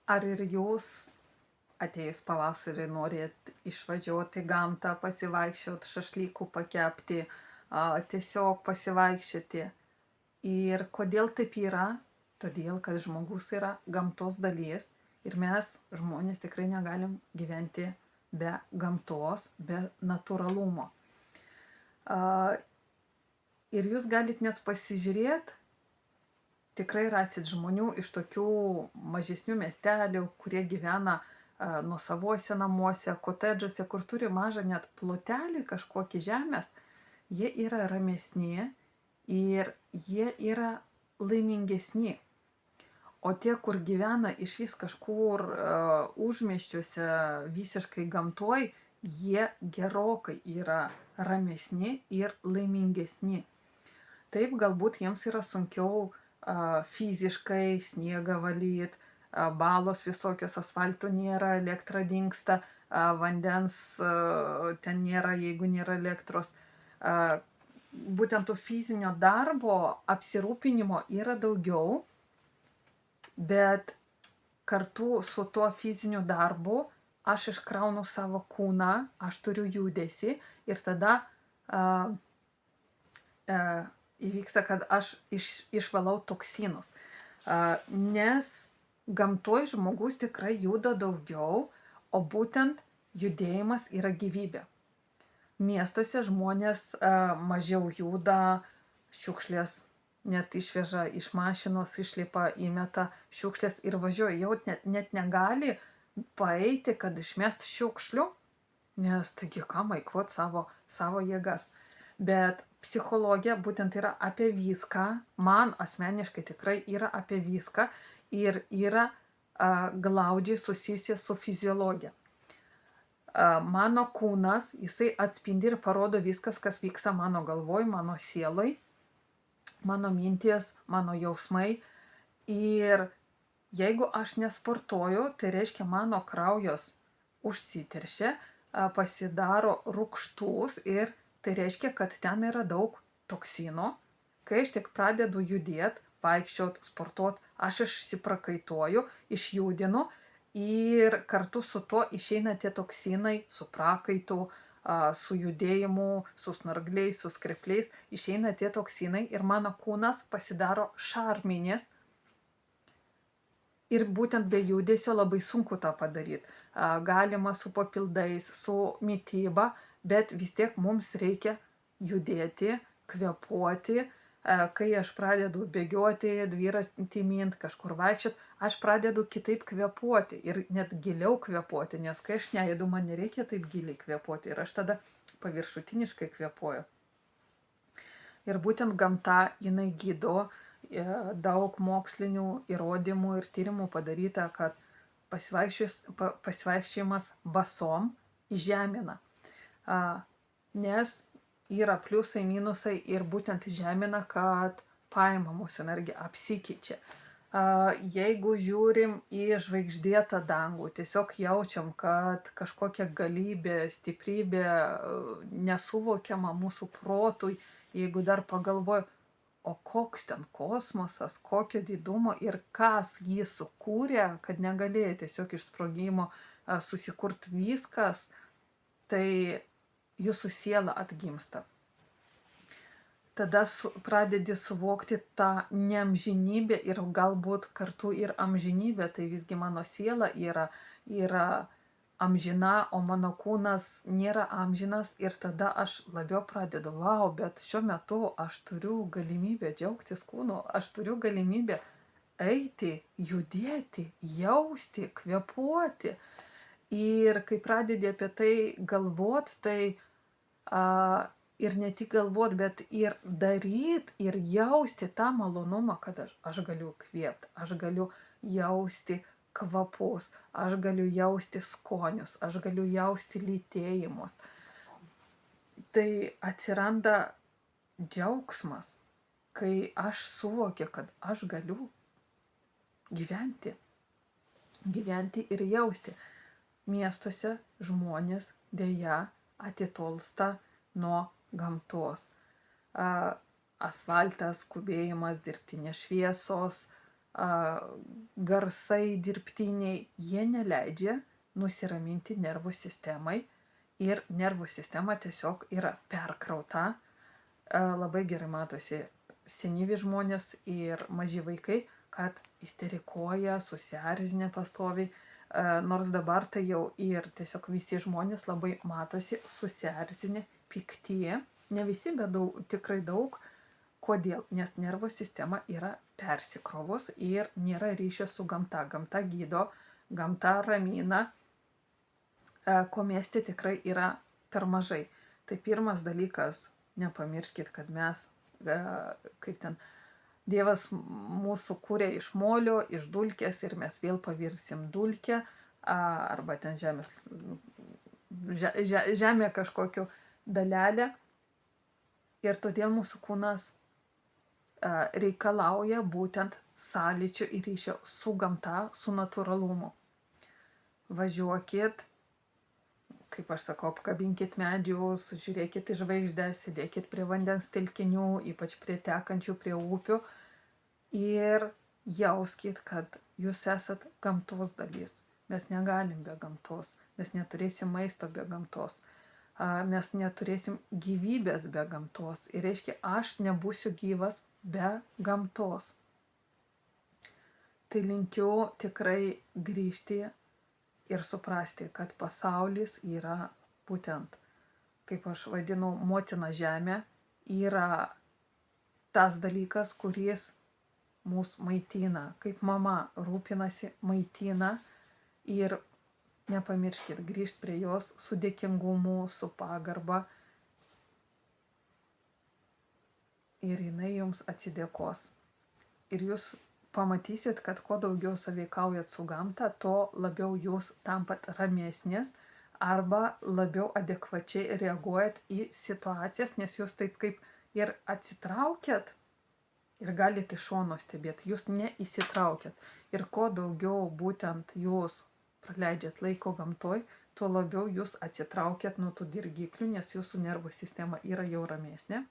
Ar ir jūs atėjus pavasarį norėt išvažiuoti į gamtą, pasivaikščiot, šašlykų pakepti, tiesiog pasivaikščioti? Ir kodėl taip yra? Todėl, kad žmogus yra gamtos dalis ir mes, žmonės, tikrai negalim gyventi be gamtos, be natūralumo. Ir jūs galit net pasižiūrėti, tikrai rasit žmonių iš tokių mažesnių miestelių, kurie gyvena nuosavuose namuose, kotedžuose, kur turi mažą net plotelį kažkokį žemės, jie yra ramesni ir jie yra laimingesni. O tie, kur gyvena išvis kažkur užmiesčiuose, visiškai gamtoj, jie gerokai yra ramesni ir laimingesni. Taip, galbūt jiems yra sunkiau fiziškai sniegą valyt, balos visokios, asfalto nėra, elektra dingsta, vandens ten nėra, jeigu nėra elektros. Būtent to fizinio darbo, apsirūpinimo yra daugiau, bet kartu su tuo fiziniu darbu aš iškraunu savo kūną, aš turiu judesį ir tada įvyksta, kad aš išvalau toksinus. Nes gamtoj žmogus tikrai juda daugiau, o būtent judėjimas yra gyvybė. Miestuose žmonės mažiau juda, šiukšlės net išveža iš mašinos, išlipa, įmeta šiukšlės ir važiuoja. Jau net negali paeiti, kad išmest šiukšlių, nes taigi kam eikvot savo jėgas. Bet psichologija būtent yra apie viską, man asmeniškai tikrai yra apie viską ir yra glaudžiai susijusi su fiziologija. Mano kūnas, jisai atspindi ir parodo viskas, kas vyksta mano galvoj, mano sieloj, mano minties, mano jausmai. Ir jeigu aš nesportuoju, tai reiškia mano kraujas užsiteršia, pasidaro rūgštus ir tai reiškia, kad ten yra daug toksinų. Kai aš tik pradedu judėti, vaikščiot, sportuot, aš išsiprakaituoju, išjudinu ir kartu su tuo išeina tie toksinai su prakaitu, su judėjimu, su snargliais, su skrepliais, išeina tie toksinai ir mano kūnas pasidaro šarminis. Ir būtent be judesio labai sunku tą padaryti. Galima su papildais, su mityba, bet vis tiek mums reikia judėti, kvėpuoti. Kai aš pradedu bėgioti, dviratį mint, kažkur vaikščiot, aš pradedu kitaip kvėpuoti ir net giliau kvėpuoti, nes kai aš nejudu, man nereikia taip giliai kvėpuoti ir aš tada paviršutiniškai kvėpuoju. Ir būtent gamta, jinai gydo, daug mokslinių įrodymų ir tyrimų padaryta, kad pasivaikščiojimas basom įžemina. Nes yra pliusai, minusai ir būtent žemina, kad paima mūsų energija, apsikeičia. Jeigu žiūrim į žvaigždėtą dangų, tiesiog jaučiam, kad kažkokia galybė, stiprybė nesuvokiama mūsų protui, jeigu dar pagalvoju, o koks ten kosmosas, kokio didumo ir kas jį sukūrė, kad negalėjo tiesiog iš sprogimo susikurt viskas, tai jūsų siela atgimsta. Tada pradedi suvokti tą neamžinybę ir galbūt kartu ir amžinybę, tai visgi mano siela yra amžina, o mano kūnas nėra amžinas ir tada aš labiau pradedu, bet šiuo metu aš turiu galimybę džiaugtis kūnu, aš turiu galimybę eiti, judėti, jausti, kvėpuoti. Ir kai pradedi apie tai galvot, tai ir ne tik galvot, bet ir daryt, ir jausti tą malonumą, kad aš galiu kvėpti, aš galiu jausti kvapus, aš galiu jausti skonius, aš galiu jausti lytėjimus. Tai atsiranda džiaugsmas, kai aš suvokiu, kad aš galiu gyventi ir jausti. Miestuose žmonės deja atitolsta nuo gamtos. Asfaltas, skubėjimas, dirbtinės šviesos, garsai dirbtiniai, jie neleidžia nusiraminti nervų sistemai ir nervų sistema tiesiog yra perkrauta. Labai gerai matosi senyvi žmonės ir maži vaikai, kad isterikuoja, susierzinę pastoviai, nors dabar tai jau ir tiesiog visi žmonės labai matosi susierzinę, pikti, ne visi, bet tikrai daug. Kodėl? Nes nervų sistema yra persikrovus ir nėra ryšio su gamta. Gamta gydo, gamta ramina, ko mieste tikrai yra per mažai. Tai pirmas dalykas, nepamirškit, kad mes, kaip ten, Dievas mūsų kūrė iš molio, iš dulkės ir mes vėl pavirsim dulkę, arba ten žemė kažkokiu dalelę. Ir todėl mūsų kūnas reikalauja būtent sąlyčio ir ryšio su gamta, su natūralumu. Važiuokit, kaip aš sakau, apkabinkit medžius, žiūrėkit į žvaigždės, sėdėkit prie vandens telkinių, ypač prie tekančių, prie upių ir jauskit, kad jūs esat gamtos dalis. Mes negalim be gamtos, mes neturėsim maisto be gamtos, mes neturėsim gyvybės be gamtos. Ir reiškia, aš nebūsiu gyvas be gamtos. Tai linkiu tikrai grįžti ir suprasti, kad pasaulis yra būtent, kaip aš vadinu, motina žemė, yra tas dalykas, kuris mus maitina, kaip mama rūpinasi, maitina ir nepamirškit grįžti prie jos su dėkingumu, su pagarba ir jinai jums atsidėkos. Ir jūs pamatysit, kad kuo daugiau sąveikaujat su gamta, to labiau jūs tampat ramesnės arba labiau adekvačiai reaguojat į situacijas, nes jūs taip kaip ir atsitraukiat ir galite iš šono stebėti, jūs neįsitraukiat. Ir kuo daugiau būtent jūs praleidžiat laiko gamtoj, tuo labiau jūs atsitraukiat nuo tų dirgiklių, nes jūsų nervų sistema yra jau ramesnė.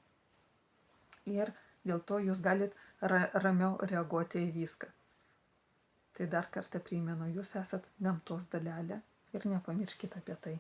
Ir dėl to jūs galit ramiau reaguoti į viską. Tai dar kartą primenu, jūs esat gamtos dalelė ir nepamirškite apie tai.